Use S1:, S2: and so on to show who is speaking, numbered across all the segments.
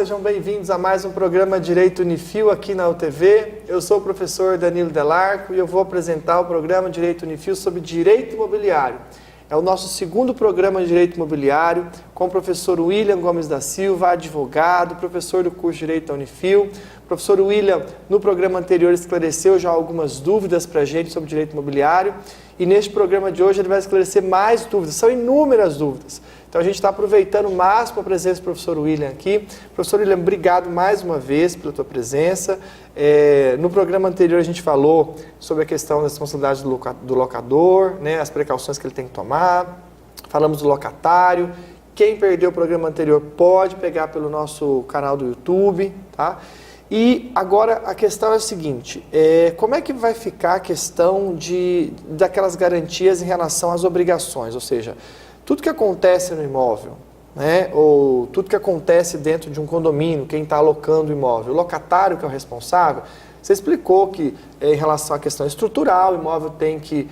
S1: sejam bem-vindos a mais um programa Direito Unifil aqui na UTV. Eu sou o professor Danilo Delarco e eu vou apresentar o programa Direito Unifil sobre Direito Imobiliário. É o nosso segundo programa de Direito Imobiliário com o professor William Gomes da Silva, advogado, professor do curso de Direito da Unifil. O professor William, no programa anterior, esclareceu já algumas dúvidas para a gente sobre Direito Imobiliário e neste programa de hoje ele vai esclarecer mais dúvidas, são inúmeras dúvidas. Então a gente está aproveitando o máximo a presença do professor William aqui. Professor William, obrigado mais uma vez pela tua presença. No programa anterior a gente falou sobre a questão da responsabilidade do locador, né, as precauções que ele tem que tomar. Falamos do locatário. Quem perdeu o programa anterior pode pegar pelo nosso canal do YouTube, tá? E agora a questão é a seguinte, como é que vai ficar a questão daquelas garantias em relação às obrigações, ou seja, tudo que acontece no imóvel, né, ou tudo que acontece dentro de um condomínio, quem está alocando o imóvel, o locatário que é o responsável, você explicou que em relação à questão estrutural, o imóvel tem que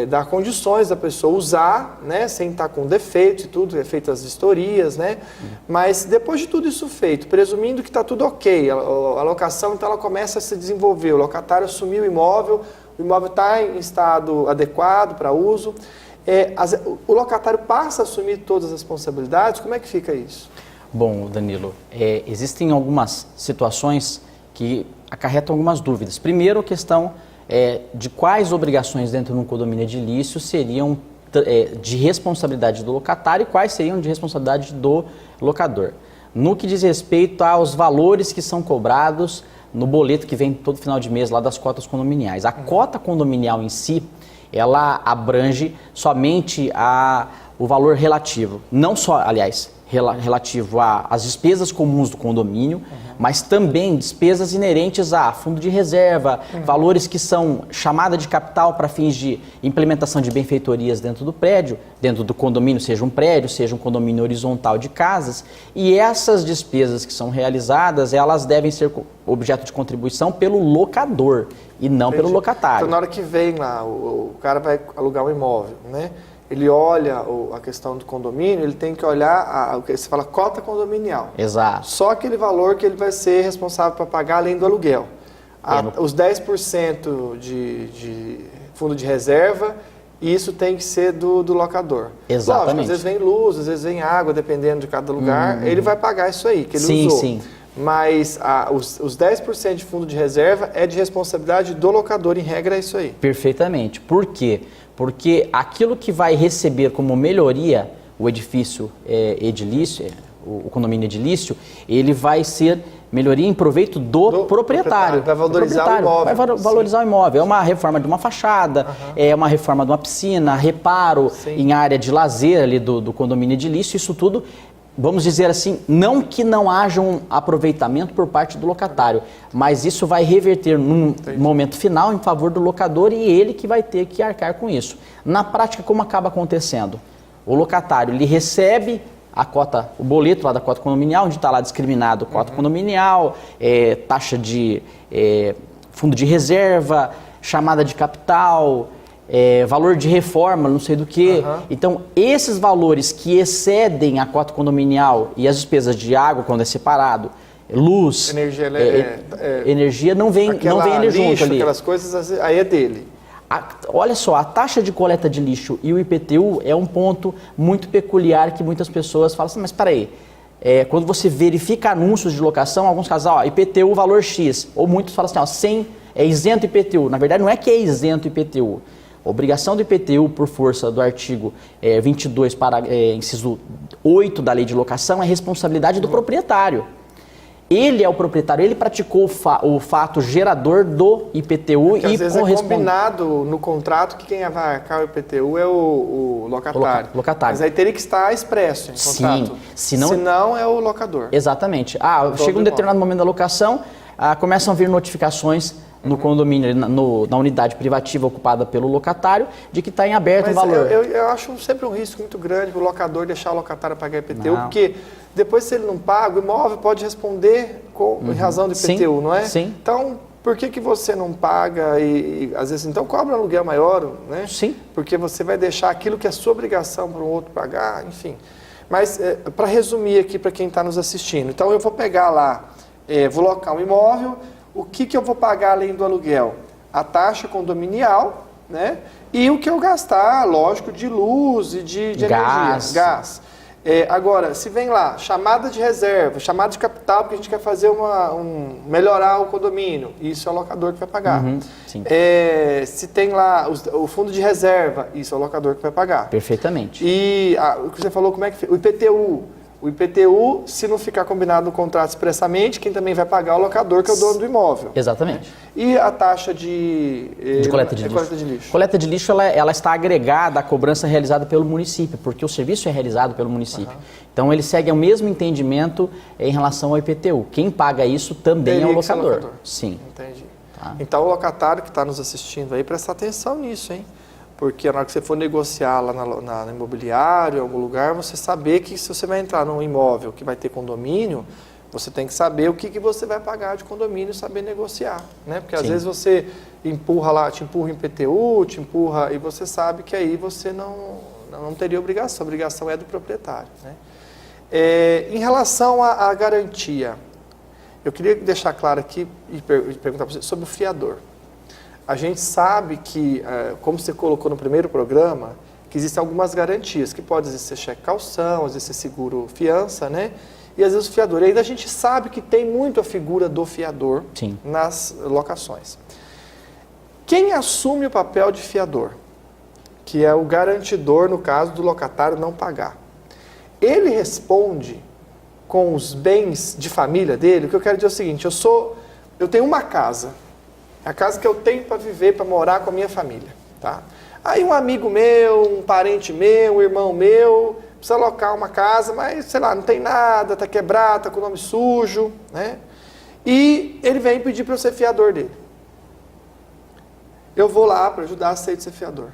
S1: dar condições da pessoa usar, né, sem estar com defeitos e tudo, é feito as vistorias, né, mas depois de tudo isso feito, presumindo que está tudo ok, a locação então ela começa a se desenvolver, o locatário assumiu o imóvel está em estado adequado para uso, o locatário passa a assumir todas as responsabilidades, como é que fica isso?
S2: Bom, Danilo, existem algumas situações que acarretam algumas dúvidas. Primeiro, a questão de quais obrigações dentro de um condomínio edilício seriam de responsabilidade do locatário e quais seriam de responsabilidade do locador. No que diz respeito aos valores que são cobrados no boleto que vem todo final de mês lá das cotas condominiais. A cota condominial em si, ela abrange somente o valor relativo, não só, aliás, relativo às despesas comuns do condomínio, mas também despesas inerentes a fundo de reserva, valores que são chamada de capital para fins de implementação de benfeitorias dentro do prédio, dentro do condomínio, seja um prédio, seja um condomínio horizontal de casas, e essas despesas que são realizadas, elas devem ser objeto de contribuição pelo locador e não pelo locatário.
S1: Então, na hora que vem lá, o cara vai alugar um imóvel, né? Ele olha a questão do condomínio, ele tem que olhar o que você fala, cota condominial.
S2: Exato.
S1: Só aquele valor que ele vai ser responsável para pagar além do aluguel. Os 10% de fundo de reserva, isso tem que ser do locador.
S2: Exatamente.
S1: Lógico, às vezes vem luz, às vezes vem água, dependendo de cada lugar, ele vai pagar isso aí, que ele usou.
S2: Sim.
S1: Mas os 10% de fundo de reserva é de responsabilidade do locador, em regra é isso aí.
S2: Perfeitamente. Por quê? Porque aquilo que vai receber como melhoria o edifício edilício, o condomínio edilício, ele vai ser melhoria em proveito do proprietário.
S1: Vai valorizar o imóvel.
S2: Vai valorizar o imóvel. É uma reforma de uma fachada, é uma reforma de uma piscina, reparo em área de lazer ali do condomínio edilício, isso tudo. Vamos dizer assim, não que não haja um aproveitamento por parte do locatário, mas isso vai reverter num momento final em favor do locador e ele que vai ter que arcar com isso. Na prática, como acaba acontecendo? O locatário, ele recebe a cota, o boleto lá da cota condominial, onde está lá discriminado cota condominial, taxa de fundo de reserva, chamada de capital, valor de reforma, não sei do que. Então, esses valores que excedem a cota condominial e as despesas de água, quando é separado, luz, energia não vem ele junto ali.
S1: Aquelas coisas, aí é dele.
S2: Olha só, a taxa de coleta de lixo e o IPTU é um ponto muito peculiar que muitas pessoas falam assim, mas espera aí, quando você verifica anúncios de locação, em alguns casos, IPTU valor X, ou muitos falam assim, é isento IPTU. Na verdade, não é que é isento IPTU. A obrigação do IPTU, por força do artigo 22, inciso 8 da lei de locação, é responsabilidade do proprietário. Ele é o proprietário, ele praticou o fato gerador do IPTU
S1: porque e corresponde. Às vezes é combinado no contrato que quem vai arcar o IPTU é o locatário.
S2: Locatário.
S1: Mas aí teria que estar expresso em contrato.
S2: Sim.
S1: Senão é o locador.
S2: Exatamente. Chega um determinado momento da locação, começam a vir notificações no condomínio, na unidade privativa ocupada pelo locatário, de que está em aberto o valor.
S1: Eu acho sempre um risco muito grande para o locador deixar o locatário pagar IPTU, porque depois, se ele não paga, o imóvel pode responder em razão do IPTU, não é?
S2: Sim.
S1: Então, por que você não paga e às vezes, então, cobra um aluguel maior, né?
S2: Sim.
S1: Porque você vai deixar aquilo que é sua obrigação para um outro pagar, enfim. Mas, para resumir aqui para quem está nos assistindo, então eu vou pegar lá, vou locar um imóvel, o que eu vou pagar além do aluguel? A taxa condominial, né? E o que eu gastar, lógico, de luz e de
S2: Gás.
S1: energia, gás. Agora, se vem lá, chamada de reserva, chamada de capital, porque a gente quer fazer melhorar o condomínio, isso é o locador que vai pagar.
S2: Sim.
S1: Se tem lá o fundo de reserva, isso é o locador que vai pagar.
S2: Perfeitamente.
S1: E o que você falou, como é que o IPTU? O IPTU, se não ficar combinado no contrato expressamente, quem também vai pagar é o locador, que é o dono do imóvel.
S2: Exatamente.
S1: E a taxa de
S2: coleta de lixo. Coleta de lixo ela está agregada à cobrança realizada pelo município, porque o serviço é realizado pelo município. Então ele segue o mesmo entendimento em relação ao IPTU. Quem paga isso também é o locador. Sim.
S1: Entendi. Tá. Então o locatário que está nos assistindo aí, presta atenção nisso, hein? Porque na hora que você for negociar lá na imobiliária, em algum lugar, você saber que se você vai entrar num imóvel que vai ter condomínio, você tem que saber o que você vai pagar de condomínio e saber negociar, né? Porque às vezes você te empurra em IPTU, e você sabe que aí você não teria obrigação. A obrigação é do proprietário, né? Em relação à garantia, eu queria deixar claro aqui e perguntar para você sobre o fiador. A gente sabe que, como você colocou no primeiro programa, que existem algumas garantias, que pode ser cheque calção, às vezes ser seguro fiança, né? E às vezes o fiador. E ainda a gente sabe que tem muito a figura do fiador nas locações. Quem assume o papel de fiador, que é o garantidor no caso do locatário não pagar, ele responde com os bens de família dele? O que eu quero dizer é o seguinte, eu tenho uma casa, a casa que eu tenho para viver, para morar com a minha família, tá? Aí um amigo meu, um parente meu, um irmão meu, precisa alocar uma casa, mas, sei lá, não tem nada, está quebrado, está com o nome sujo, né? E ele vem pedir para eu ser fiador dele. Eu vou lá para ajudar, aceito ser fiador.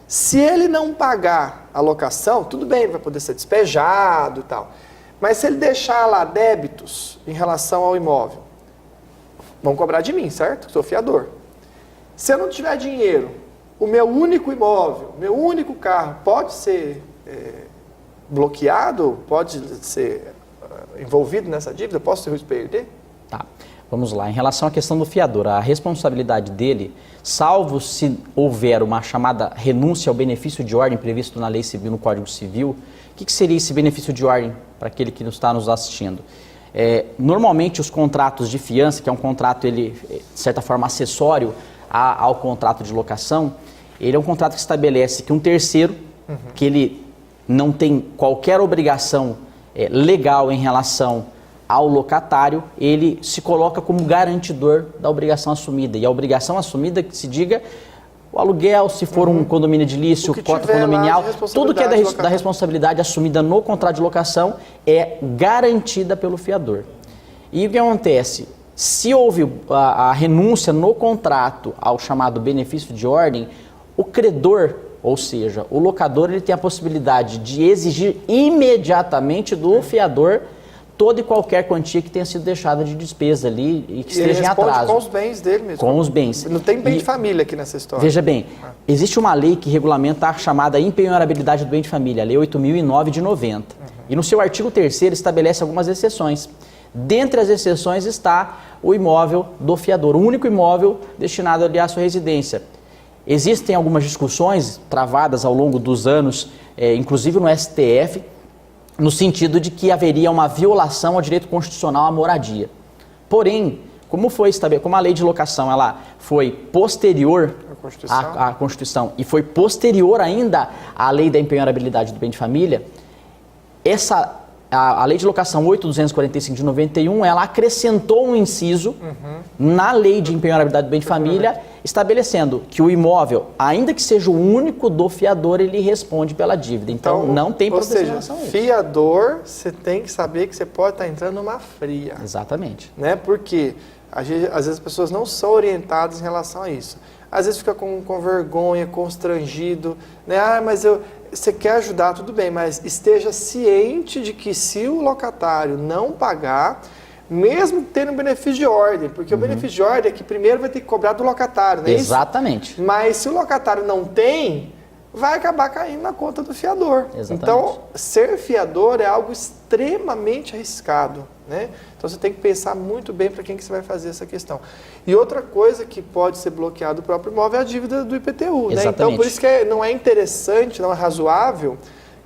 S1: Se ele não pagar a locação, tudo bem, ele vai poder ser despejado e tal. Mas se ele deixar lá débitos em relação ao imóvel, vão cobrar de mim, certo? Sou fiador. Se eu não tiver dinheiro, o meu único imóvel, meu único carro pode ser bloqueado, pode ser envolvido nessa dívida, posso ter risco de perder?
S2: Tá, vamos lá. Em relação à questão do fiador, a responsabilidade dele, salvo se houver uma chamada renúncia ao benefício de ordem previsto na Lei Civil, no Código Civil, o que seria esse benefício de ordem para aquele que está nos assistindo? Normalmente os contratos de fiança, que é um contrato, ele, de certa forma, acessório ao contrato de locação, ele é um contrato que estabelece que um terceiro, que ele não tem qualquer obrigação legal em relação ao locatário, ele se coloca como garantidor da obrigação assumida. E a obrigação assumida, que se diga, o aluguel, se for um condomínio edilício, cota condominial, tudo que é da responsabilidade assumida no contrato de locação é garantida pelo fiador. E o que acontece? Se houve a renúncia no contrato ao chamado benefício de ordem, o credor, ou seja, o locador, ele tem a possibilidade de exigir imediatamente do fiador toda e qualquer quantia que tenha sido deixada de despesa ali e que esteja em atraso.
S1: Com os bens dele mesmo.
S2: Com os bens.
S1: Não tem bem de família aqui nessa história.
S2: Veja bem, existe uma lei que regulamenta a chamada empenhorabilidade do bem de família, a Lei 8.009 de 90. E no seu artigo 3º estabelece algumas exceções. Dentre as exceções está o imóvel do fiador, o único imóvel destinado ali à sua residência. Existem algumas discussões travadas ao longo dos anos, inclusive no STF, no sentido de que haveria uma violação ao direito constitucional à moradia. Porém, como a lei de locação ela foi posterior à Constituição e foi posterior ainda à lei da empenhorabilidade do bem de família, a lei de locação 8.245 de 91, ela acrescentou um inciso na lei de empenhorabilidade do bem de família, estabelecendo que o imóvel, ainda que seja o único do fiador, ele responde pela dívida. Então não tem proteção em relação a isso.
S1: Fiador, você tem que saber que você pode estar entrando numa fria.
S2: Exatamente.
S1: Né? Porque às vezes as pessoas não são orientadas em relação a isso. Às vezes fica com vergonha, constrangido, né? Mas você quer ajudar, tudo bem, mas esteja ciente de que se o locatário não pagar, mesmo tendo um benefício de ordem, porque o benefício de ordem é que primeiro vai ter que cobrar do locatário, não é
S2: Exatamente.
S1: isso? Mas se o locatário não tem, vai acabar caindo na conta do fiador.
S2: Exatamente.
S1: Então, ser fiador é algo extremamente arriscado, né? Então, você tem que pensar muito bem para quem que você vai fazer essa questão. E outra coisa que pode ser bloqueado do próprio imóvel é a dívida do IPTU, né? Então, por isso que não é interessante, não é razoável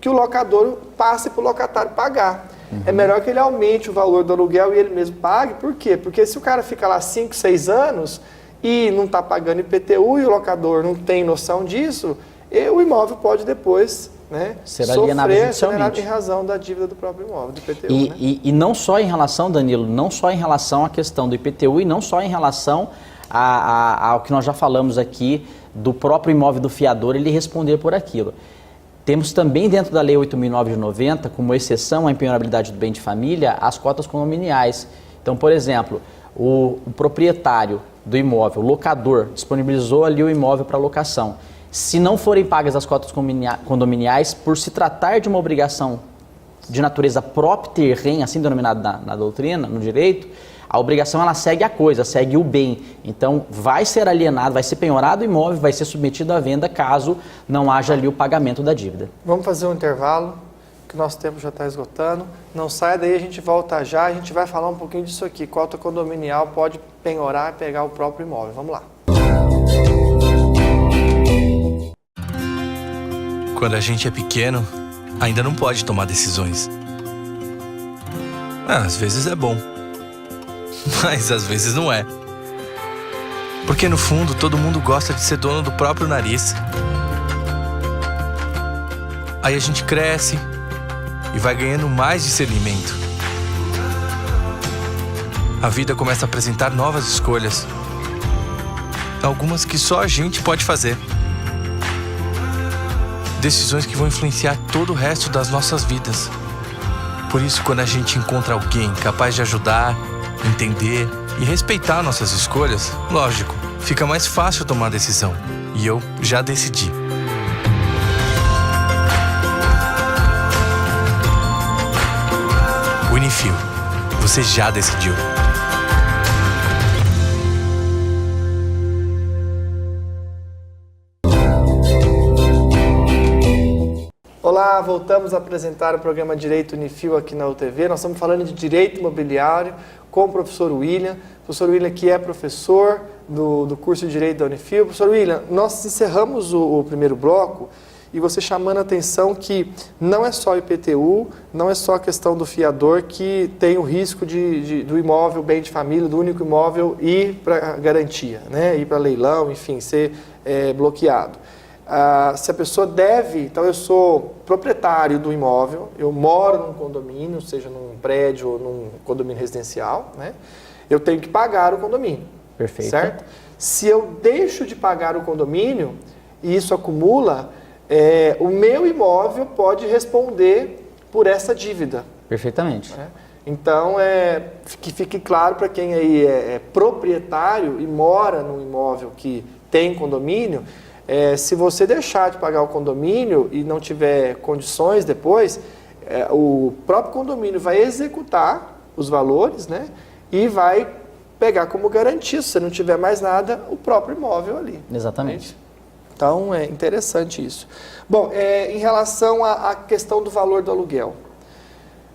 S1: que o locador passe para o locatário pagar. É melhor que ele aumente o valor do aluguel e ele mesmo pague. Por quê? Porque se o cara fica lá 5, 6 anos e não está pagando IPTU e o locador não tem noção disso, o imóvel pode depois, né,
S2: ser alienado judicialmente
S1: em razão da dívida do próprio imóvel, do IPTU.
S2: E não só em relação, Danilo, não só em relação à questão do IPTU e não só em relação ao que nós já falamos aqui do próprio imóvel do fiador, ele responder por aquilo. Temos também dentro da Lei 8.009 de 90, como exceção à impenhorabilidade do bem de família, as cotas condominiais. Então, por exemplo, o proprietário do imóvel, o locador, disponibilizou ali o imóvel para locação. Se não forem pagas as cotas condominiais, por se tratar de uma obrigação de natureza própria terrena, assim denominada na doutrina, no direito, a obrigação ela segue a coisa, segue o bem. Então vai ser alienado, vai ser penhorado o imóvel, vai ser submetido à venda caso não haja ali o pagamento da dívida.
S1: Vamos fazer um intervalo, que o nosso tempo já está esgotando. Não saia daí, a gente volta já, a gente vai falar um pouquinho disso aqui. Cota condominial pode penhorar e pegar o próprio imóvel. Vamos lá.
S3: Quando a gente é pequeno, ainda não pode tomar decisões. Às vezes é bom, mas às vezes não é. Porque no fundo todo mundo gosta de ser dono do próprio nariz. Aí a gente cresce e vai ganhando mais discernimento. A vida começa a apresentar novas escolhas. Algumas que só a gente pode fazer. Decisões que vão influenciar todo o resto das nossas vidas. Por isso, quando a gente encontra alguém capaz de ajudar, entender e respeitar nossas escolhas, lógico, fica mais fácil tomar decisão. E eu já decidi. Unifil, você já decidiu.
S1: Olá, voltamos a apresentar o programa Direito Unifil aqui na UTV. Nós estamos falando de direito imobiliário com o professor William. O professor William que é professor do curso de Direito da Unifil. Professor William, nós encerramos o primeiro bloco e você chamando a atenção que não é só o IPTU, não é só a questão do fiador que tem o risco do imóvel, bem de família, do único imóvel ir para garantia, né? Ir para leilão, enfim, ser bloqueado. Se a pessoa deve, então eu sou proprietário do imóvel, eu moro num condomínio, seja num prédio ou num condomínio residencial, né? Eu tenho que pagar o condomínio.
S2: Perfeito.
S1: Certo? Se eu deixo de pagar o condomínio e isso acumula, o meu imóvel pode responder por essa dívida.
S2: Perfeitamente.
S1: Né? Então, que fique claro para quem aí é proprietário e mora num imóvel que tem condomínio, se você deixar de pagar o condomínio e não tiver condições depois, o próprio condomínio vai executar os valores, né? E vai pegar como garantia, se você não tiver mais nada, o próprio imóvel ali.
S2: Exatamente.
S1: Né? Então, é interessante isso. Bom, em relação à questão do valor do aluguel,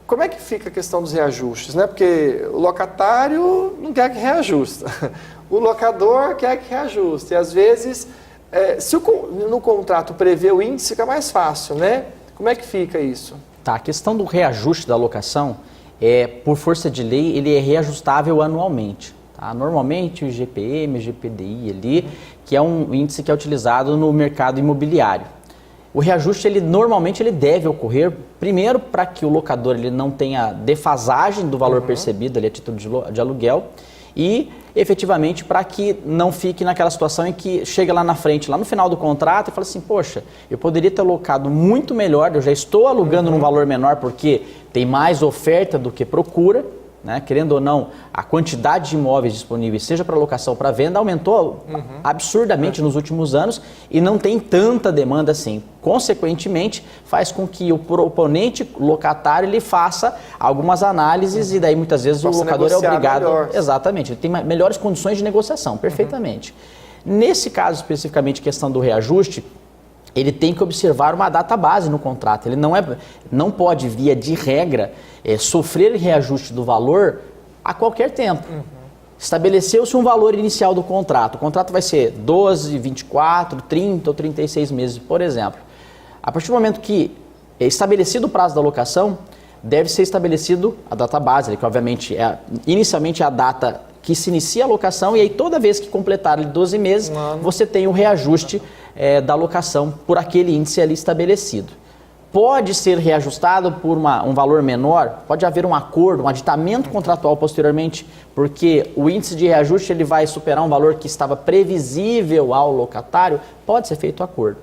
S1: como é que fica a questão dos reajustes, né? Porque o locatário não quer que reajuste, o locador quer que reajuste, e às vezes... se no contrato prevê o índice, fica mais fácil, né? Como é que fica isso?
S2: Tá, a questão do reajuste da locação, por força de lei, ele é reajustável anualmente. Tá? Normalmente o IGPM, o IGPDI ali, que é um índice que é utilizado no mercado imobiliário. O reajuste, normalmente, ele deve ocorrer, primeiro, para que o locador ele não tenha defasagem do valor percebido ali a título de aluguel, e efetivamente para que não fique naquela situação em que chega lá na frente, lá no final do contrato e fala assim, poxa, eu poderia ter alocado muito melhor, eu já estou alugando num valor menor porque tem mais oferta do que procura, né? Querendo ou não, a quantidade de imóveis disponíveis, seja para locação ou para venda, aumentou absurdamente nos últimos anos e não tem tanta demanda assim. Consequentemente, faz com que o proponente locatário ele faça algumas análises e daí muitas vezes o locador é obrigado...
S1: Melhor.
S2: Exatamente, ele tem melhores condições de negociação, perfeitamente. Nesse caso especificamente, questão do reajuste, ele tem que observar uma data base no contrato. Ele não pode, via de regra, sofrer reajuste do valor a qualquer tempo. Estabeleceu-se um valor inicial do contrato. O contrato vai ser 12, 24, 30 ou 36 meses, por exemplo. A partir do momento que é estabelecido o prazo da locação, deve ser estabelecido a data base, que obviamente inicialmente é a data que se inicia a locação, e aí toda vez que completar 12 meses, você tem o reajuste da locação por aquele índice ali estabelecido. Pode ser reajustado por um valor menor, pode haver um acordo, um aditamento contratual posteriormente, porque o índice de reajuste ele vai superar um valor que estava previsível ao locatário, pode ser feito acordo.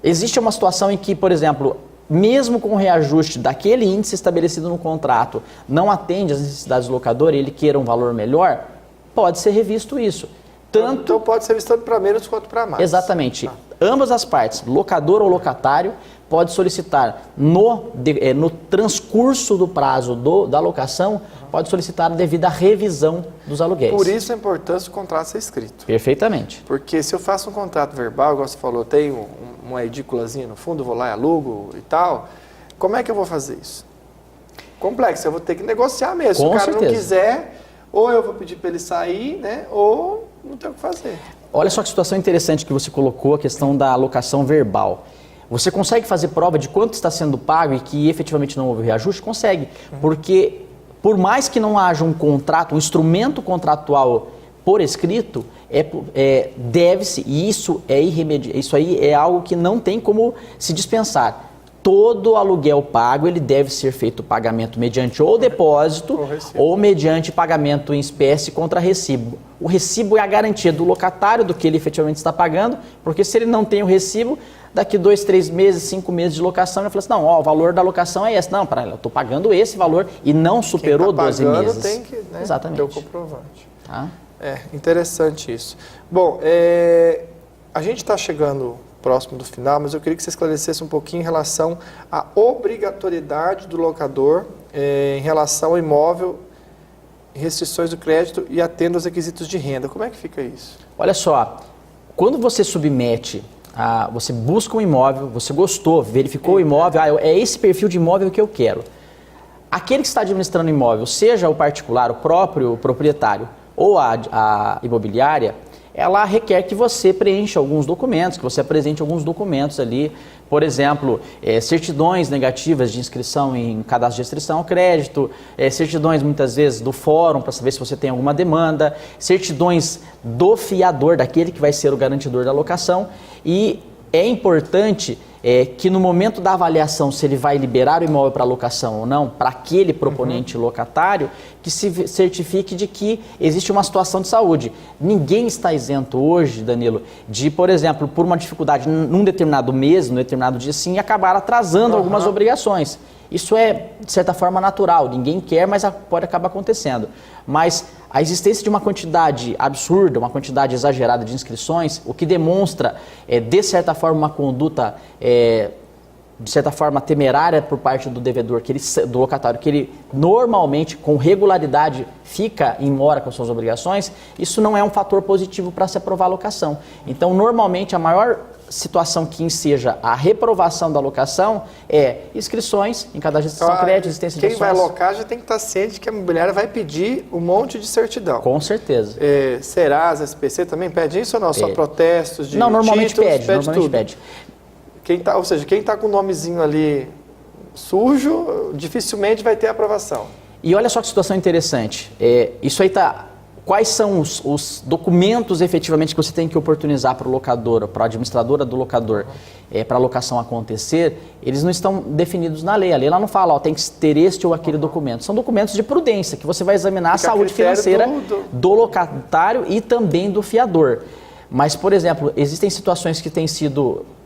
S2: Existe uma situação em que, por exemplo, mesmo com o reajuste daquele índice estabelecido no contrato, não atende às necessidades do locador e ele queira um valor melhor, pode ser revisto isso.
S1: Então pode ser visto tanto para menos quanto para mais.
S2: Exatamente. Ambas as partes, locador ou locatário, pode solicitar no transcurso do prazo da locação, pode solicitar devido à revisão dos aluguéis.
S1: Por isso a importância do contrato ser escrito.
S2: Perfeitamente.
S1: Porque se eu faço um contrato verbal, igual você falou, tem uma edículazinha no fundo, vou lá e alugo e tal, como é que eu vou fazer isso? Complexo, eu vou ter que negociar mesmo. Se o cara não quiser, ou eu vou pedir para ele sair, né, ou não tem o que fazer.
S2: Olha só que situação interessante que você colocou, a questão da alocação verbal. Você consegue fazer prova de quanto está sendo pago e que efetivamente não houve reajuste? Consegue, porque por mais que não haja um contrato, um instrumento contratual por escrito, deve-se, e isso é irremediável, isso aí é algo que não tem como se dispensar. Todo aluguel pago, ele deve ser feito o pagamento mediante ou depósito ou mediante pagamento em espécie contra recibo. O recibo é a garantia do locatário do que ele efetivamente está pagando, porque se ele não tem o recibo, daqui 2, 3 meses, 5 meses de locação, ele fala assim, não, o valor da locação é esse. Não, eu estou pagando esse valor e não superou 12 meses.
S1: Tem que
S2: Exatamente.
S1: ter o comprovante.
S2: Tá?
S1: Interessante isso. Bom, a gente está chegando próximo do final, mas eu queria que você esclarecesse um pouquinho em relação à obrigatoriedade do locador em relação ao imóvel, restrições do crédito e atendo aos requisitos de renda. Como é que fica isso?
S2: Olha só, quando você submete, você busca um imóvel, você gostou, verificou o imóvel, é esse perfil de imóvel que eu quero. Aquele que está administrando o imóvel, seja o particular, o próprio proprietário ou a imobiliária, ela requer que você preencha alguns documentos, que você apresente alguns documentos ali, por exemplo, certidões negativas de inscrição em cadastro de restrição ao crédito, certidões muitas vezes do fórum para saber se você tem alguma demanda, certidões do fiador, daquele que vai ser o garantidor da locação, e é importante que no momento da avaliação se ele vai liberar o imóvel para locação ou não, para aquele proponente locatário, que se certifique de que existe uma situação de saúde. Ninguém está isento hoje, Danilo, de, por exemplo, por uma dificuldade num determinado mês, num determinado dia, sim, acabar atrasando algumas obrigações. Isso é, de certa forma, natural. Ninguém quer, mas pode acabar acontecendo. Mas a existência de uma quantidade absurda, uma quantidade exagerada de inscrições, o que demonstra, de certa forma, uma conduta, de certa forma, temerária por parte do devedor, do locatário, que ele normalmente, com regularidade, fica em mora com suas obrigações, isso não é um fator positivo para se aprovar a locação. Então, normalmente, a maior situação que enseja a reprovação da locação é inscrições em cadastro de restrição ao crédito, existência de ações.
S1: Quem vai alocar já tem que estar ciente que a imobiliária vai pedir um monte de certidão.
S2: Com certeza.
S1: Serasa, SPC também pede isso ou não? Só protestos de
S2: Não, normalmente
S1: títulos,
S2: pede, normalmente
S1: tudo.
S2: pede.
S1: Ou seja, quem está com o nomezinho ali sujo, dificilmente vai ter aprovação.
S2: E olha só que situação interessante. Isso aí está... Quais são os documentos efetivamente que você tem que oportunizar para o locador, para a administradora do locador, para a locação acontecer? Eles não estão definidos na lei. A lei ela não fala, tem que ter este ou aquele documento. São documentos de prudência, que você vai examinar a saúde financeira do locatário e também do fiador. Mas, por exemplo, existem situações que têm se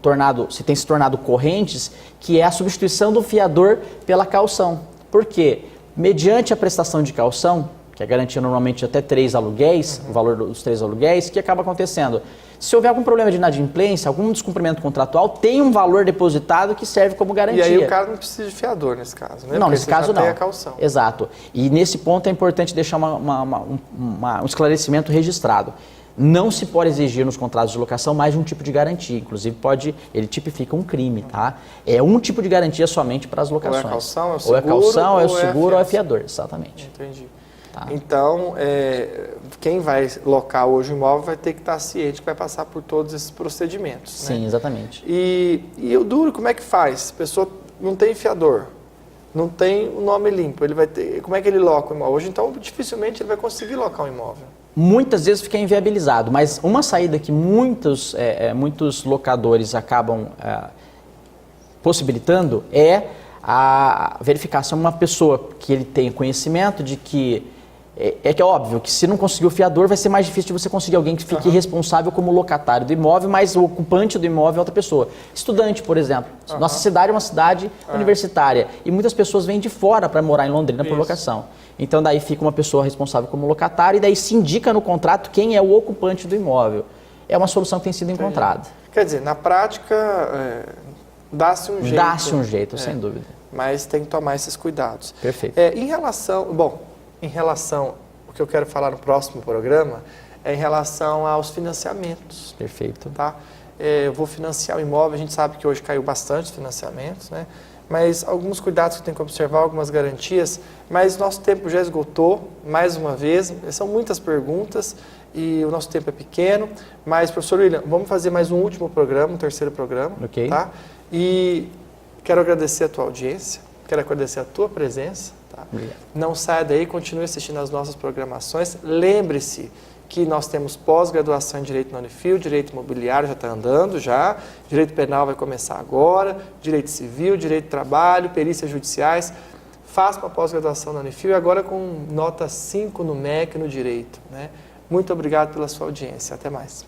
S2: tornado correntes, que é a substituição do fiador pela caução. Por quê? Mediante a prestação de caução, que é garantia normalmente até 3 aluguéis, o valor dos 3 aluguéis, o que acaba acontecendo? Se houver algum problema de inadimplência, algum descumprimento contratual, tem um valor depositado que serve como garantia.
S1: E aí o cara não precisa de fiador nesse caso, né?
S2: Não, nesse caso não.
S1: Tem a caução.
S2: Exato. E nesse ponto é importante deixar um esclarecimento registrado. não se pode exigir nos contratos de locação mais de um tipo de garantia. Inclusive, ele tipifica um crime, tá? É um tipo de garantia somente para as locações.
S1: Ou é calção, é o seguro,
S2: ou é calção, é o seguro, ou é
S1: fiança.
S2: fiador, exatamente.
S1: Entendi.
S2: Tá.
S1: Então, quem vai locar hoje o imóvel vai ter que estar ciente que vai passar por todos esses procedimentos.
S2: Sim,
S1: né?
S2: exatamente.
S1: E o duro, como é que faz? A pessoa não tem fiador, não tem o nome limpo, ele vai ter, como é que ele loca o imóvel? Hoje, então, dificilmente ele vai conseguir locar um imóvel.
S2: Muitas vezes fica inviabilizado, mas uma saída que muitos locadores acabam possibilitando é a verificação de uma pessoa que ele tem conhecimento de que que é óbvio que se não conseguir o fiador vai ser mais difícil de você conseguir alguém que fique responsável como locatário do imóvel, mas o ocupante do imóvel é outra pessoa. Estudante, por exemplo. Nossa cidade é uma cidade universitária e muitas pessoas vêm de fora para morar em Londrina por locação. Então daí fica uma pessoa responsável como locatário e daí se indica no contrato quem é o ocupante do imóvel. É uma solução que tem sido encontrada.
S1: Quer dizer, na prática, dá-se um jeito.
S2: Dá-se um jeito, sem dúvida.
S1: Mas tem que tomar esses cuidados.
S2: Perfeito.
S1: Em relação, o que eu quero falar no próximo programa é em relação aos financiamentos.
S2: Perfeito.
S1: Tá? Eu vou financiar o imóvel, a gente sabe que hoje caiu bastante os financiamentos, né? Mas alguns cuidados que tem que observar, algumas garantias, mas nosso tempo já esgotou, mais uma vez, são muitas perguntas e o nosso tempo é pequeno, mas, professor William, vamos fazer mais um último programa, um terceiro programa,
S2: Ok.
S1: tá? E quero agradecer a tua audiência, quero agradecer a tua presença, tá?
S2: Obrigado.
S1: Não saia daí, continue assistindo às nossas programações, lembre-se que nós temos pós-graduação em Direito na Unifil, Direito Imobiliário já está andando já, Direito Penal vai começar agora, Direito Civil, Direito do Trabalho, Perícias Judiciais. Faça uma pós-graduação na Unifil e agora com nota 5 no MEC no Direito, né? Muito obrigado pela sua audiência. Até mais.